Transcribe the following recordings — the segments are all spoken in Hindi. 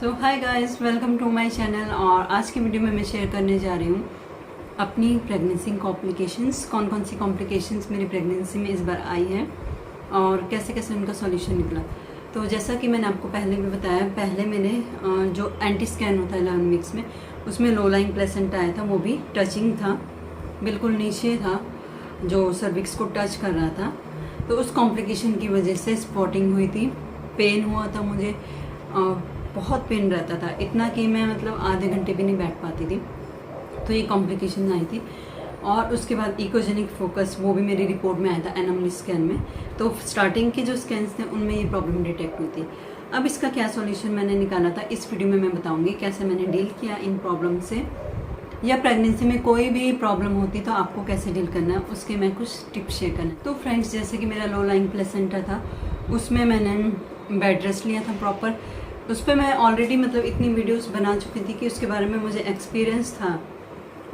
So hi guys, welcome to my channel. और आज की वीडियो में मैं शेयर करने जा रही हूँ अपनी प्रेगनेंसी कॉम्प्लिकेशंस, कौन कौन सी कॉम्प्लिकेशंस मेरी प्रेगनेंसी में इस बार आई है और कैसे कैसे उनका सॉल्यूशन निकला। तो जैसा कि मैंने आपको पहले भी बताया, पहले मैंने जो एंटी स्कैन होता है 11 वीक्स में, उसमें लो लाइंग प्लेसेंटा आया था, वो भी टचिंग था, बिल्कुल नीचे था, जो सर्विक्स को टच कर रहा था। तो उस कॉम्प्लिकेशन की वजह से स्पॉटिंग हुई थी, पेन हुआ था मुझे, बहुत पेन रहता था, इतना कि मैं मतलब आधे घंटे भी नहीं बैठ पाती थी। तो ये कॉम्प्लिकेशन आई थी। और उसके बाद इकोजेनिक फोकस, वो भी मेरी रिपोर्ट में आया था एनोमली स्कैन में। तो स्टार्टिंग के जो स्कैन्स थे उनमें ये प्रॉब्लम डिटेक्ट हुई थी। अब इसका क्या सॉल्यूशन मैंने निकाला था, इस वीडियो में मैं बताऊंगी कैसे मैंने डील किया इन प्रॉब्लम से, या प्रेगनेंसी में कोई भी प्रॉब्लम होती तो आपको कैसे डील करना है, उसके मैं कुछ टिप्स शेयर करना। तो फ्रेंड्स, जैसे कि मेरा लो लाइंग प्लेसेंटा था, उसमें मैंने बेड रेस्ट लिया था प्रॉपर। उस पर मैं ऑलरेडी मतलब इतनी वीडियोस बना चुकी थी कि उसके बारे में मुझे एक्सपीरियंस था।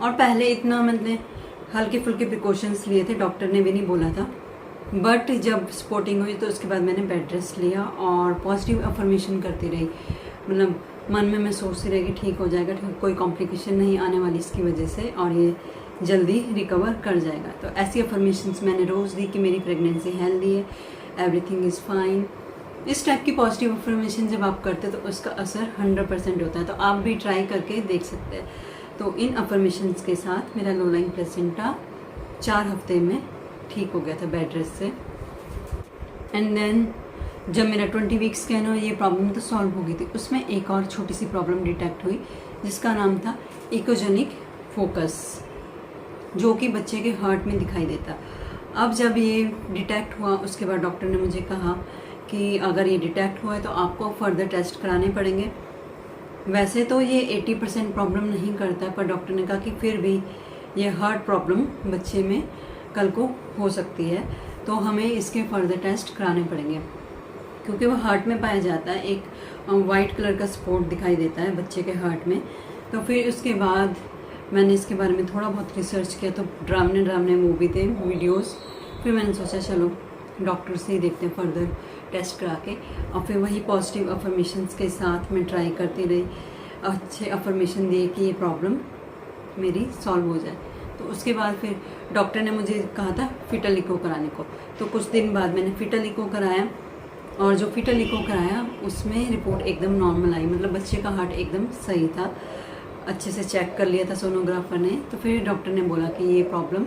और पहले इतना मतलब हल्के फुल्के प्रिकॉशंस लिए थे, डॉक्टर ने भी नहीं बोला था। बट जब स्पॉटिंग हुई तो उसके बाद मैंने बेड रेस्ट लिया और पॉजिटिव अफर्मेशन करती रही। मतलब मन में मैं सोचती रही कि ठीक हो जाएगा, कोई कॉम्प्लिकेशन नहीं आने वाली इसकी वजह से, और ये जल्दी रिकवर कर जाएगा। तो ऐसी अफर्मेशंस मैंने रोज़ दी कि मेरी प्रेगनेंसी हेल्दी है, एवरीथिंग इज़ फाइन। इस टाइप की पॉजिटिव अफर्मेशन जब आप करते हैं तो उसका असर 100% होता है। तो आप भी ट्राई करके देख सकते हैं। तो इन अफर्मेशंस के साथ मेरा लो लाइंग प्लेसेंटा 4 हफ्ते में ठीक हो गया था बेड रेस्ट से। एंड देन जब मेरा 20 वीक स्कैन हुआ, ये प्रॉब्लम तो सॉल्व हो गई थी। उसमें एक और छोटी सी प्रॉब्लम डिटेक्ट हुई जिसका नाम था इकोजेनिक फोकस, जो कि बच्चे के हार्ट में दिखाई देता। अब जब ये डिटेक्ट हुआ, उसके बाद डॉक्टर ने मुझे कहा कि अगर ये डिटेक्ट हुआ है तो आपको फर्दर टेस्ट कराने पड़ेंगे। वैसे तो ये 80% प्रॉब्लम नहीं करता, पर डॉक्टर ने कहा कि फिर भी ये हार्ट प्रॉब्लम बच्चे में कल को हो सकती है, तो हमें इसके फर्दर टेस्ट कराने पड़ेंगे, क्योंकि वो हार्ट में पाया जाता है। एक वाइट कलर का स्पॉट दिखाई देता है बच्चे के हार्ट में। तो फिर उसके बाद मैंने इसके बारे में थोड़ा बहुत रिसर्च किया, तो ड्रामने वो भी थे वीडियोस। फिर मैंने सोचा चलो डॉक्टर से ही देखते हैं फर्दर टेस्ट करा के। और फिर वही पॉजिटिव अफर्मेशंस के साथ मैं ट्राई करती रही, अच्छे अफर्मेशन दिए कि ये प्रॉब्लम मेरी सॉल्व हो जाए। तो उसके बाद फिर डॉक्टर ने मुझे कहा था फीटल इको कराने को। तो कुछ दिन बाद मैंने फीटल इको कराया, और जो फीटल इको कराया उसमें रिपोर्ट एकदम नॉर्मल आई, मतलब बच्चे का हार्ट एकदम सही था, अच्छे से चेक कर लिया था सोनोग्राफर ने। तो फिर डॉक्टर ने बोला कि ये प्रॉब्लम,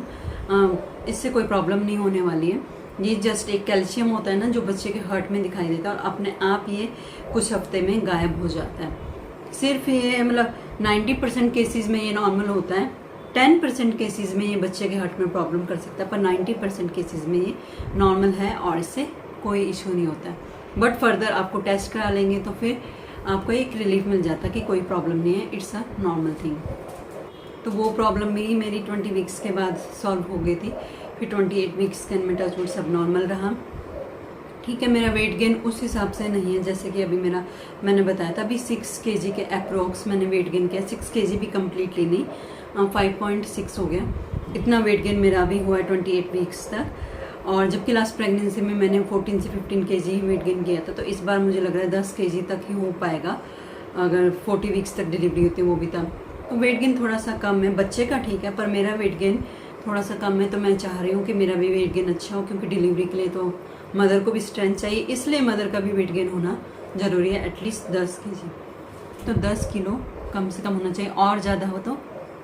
इससे कोई प्रॉब्लम नहीं होने वाली है, ये जस्ट एक कैल्शियम होता है ना जो बच्चे के हार्ट में दिखाई देता है, और अपने आप ये कुछ हफ्ते में गायब हो जाता है। सिर्फ ये मतलब 90% केसेस में ये नॉर्मल होता है, 10% केसेस में ये बच्चे के हार्ट में प्रॉब्लम कर सकता है, पर 90% केसेस में ये नॉर्मल है और इससे कोई इशू नहीं होता है। बट फर्दर आपको टेस्ट करा लेंगे तो फिर आपको एक रिलीफ मिल जाता है कि कोई प्रॉब्लम नहीं है, इट्स अ नॉर्मल थिंग। तो वो प्रॉब्लम भी मेरी 20 वीक्स के बाद सॉल्व हो गई थी। फिर 28 वीक्स स्कैन में टचवुड सब नॉर्मल रहा। ठीक है, मेरा वेट गेन उस हिसाब से नहीं है जैसे कि अभी मैंने बताया था, अभी 6 kg के अप्रोक्स मैंने वेट गेन किया। 6 kg भी कम्प्लीटली नहीं, 5.6 हो गया, इतना वेट गेन मेरा अभी हुआ है 28 वीक्स तक। और जबकि लास्ट प्रेगनेंसी में मैंने 14 से 15 kg वेट गेन किया था। तो इस बार मुझे लग रहा है 10 kg तक ही हो पाएगा, अगर 40 वीक्स तक डिलीवरी होती है वो भी तब। तो वेट गेन थोड़ा सा कम है, बच्चे का ठीक है, पर मेरा वेट गेन थोड़ा सा कम है। तो मैं चाह रही हूँ कि मेरा भी वेट गेन अच्छा हो, क्योंकि डिलीवरी के लिए तो मदर को भी स्ट्रेंथ चाहिए, इसलिए मदर का भी वेट गेन होना ज़रूरी है, एटलीस्ट 10 kg। तो 10 किलो कम से कम होना चाहिए, और ज़्यादा हो तो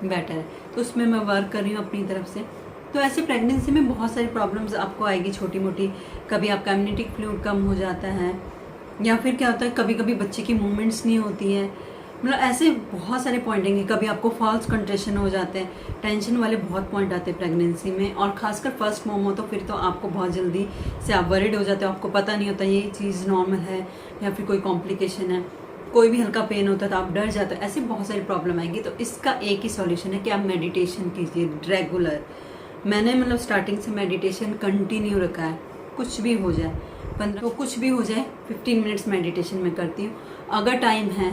बेटर है। तो उसमें मैं वर्क कर रही हूँ अपनी तरफ से। तो ऐसे प्रेगनेंसी में बहुत सारी प्रॉब्लम्स आपको आएगी छोटी मोटी। कभी आपका इम्यूनिटी फ्लूइड कम हो जाता है, या फिर क्या होता है कभी कभी बच्चे की मूवमेंट्स नहीं होती है, मतलब ऐसे बहुत सारे पॉइंट आएंगे। कभी आपको फॉल्स कंट्रेशन हो जाते हैं, टेंशन वाले बहुत पॉइंट आते हैं प्रेगनेंसी में। और खासकर फर्स्ट मोम हो तो फिर तो आपको बहुत जल्दी से आप वरिड हो जाते हो, आपको पता नहीं होता ये चीज़ नॉर्मल है या फिर कोई कॉम्प्लिकेशन है। कोई भी हल्का पेन होता है तो आप डर जाते हो, ऐसी बहुत सारी प्रॉब्लम आएगी। तो इसका एक ही सॉल्यूशन है कि आप मेडिटेशन कीजिए रेगुलर। मैंने मतलब स्टार्टिंग से मेडिटेशन कंटिन्यू रखा है, कुछ भी हो जाए 15 तो कुछ भी हो जाए 15 मिनट्स मेडिटेशन में करती हूँ। अगर टाइम है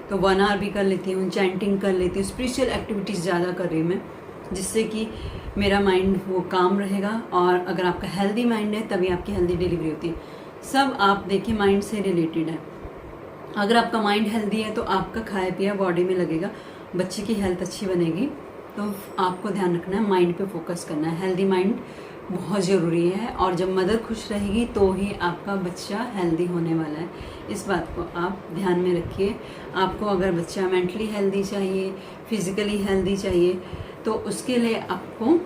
तो 1 आवर भी कर लेती हूँ, चैंटिंग कर लेती हूँ, स्पिरिचुअल एक्टिविटीज़ ज़्यादा कर रही हूँ मैं, जिससे कि मेरा माइंड वो काम रहेगा। और अगर आपका हेल्दी माइंड है तभी आपकी हेल्दी डिलीवरी होती है। सब आप देखिए माइंड से रिलेटेड है। अगर आपका माइंड हेल्दी है तो आपका खाया पिया बॉडी में लगेगा, बच्चे की हेल्थ अच्छी बनेगी। तो आपको ध्यान रखना है, माइंड पे फोकस करना है। हेल्दी माइंड बहुत ज़रूरी है, और जब मदर खुश रहेगी तो ही आपका बच्चा हेल्दी होने वाला है। इस बात को आप ध्यान में रखिए। आपको अगर बच्चा मेंटली हेल्दी चाहिए, फिज़िकली हेल्दी चाहिए, तो उसके लिए आपको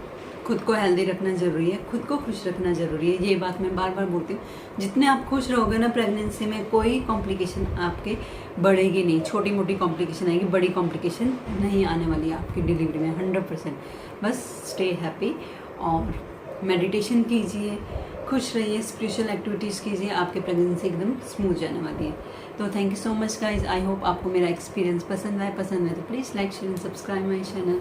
खुद को हेल्दी रखना ज़रूरी है, खुद को खुश रखना ज़रूरी है। ये बात मैं बार बार बोलती हूँ। जितने आप खुश रहोगे ना प्रेगनेंसी में, कोई कॉम्प्लिकेशन आपके बढ़ेगी नहीं। छोटी मोटी कॉम्प्लिकेशन आएगी, बड़ी कॉम्प्लिकेशन नहीं आने वाली है आपकी डिलीवरी में 100%। बस स्टे हैप्पी और मेडिटेशन कीजिए, खुश रहिए, स्पिरिचुअल एक्टिविटीज़ कीजिए, आपकी प्रेगनेंसी एकदम स्मूथ जाने वाली है। तो thank you so much guys. I hope आपको मेरा एक्सपीरियंस पसंद आए तो please like share and subscribe my channel.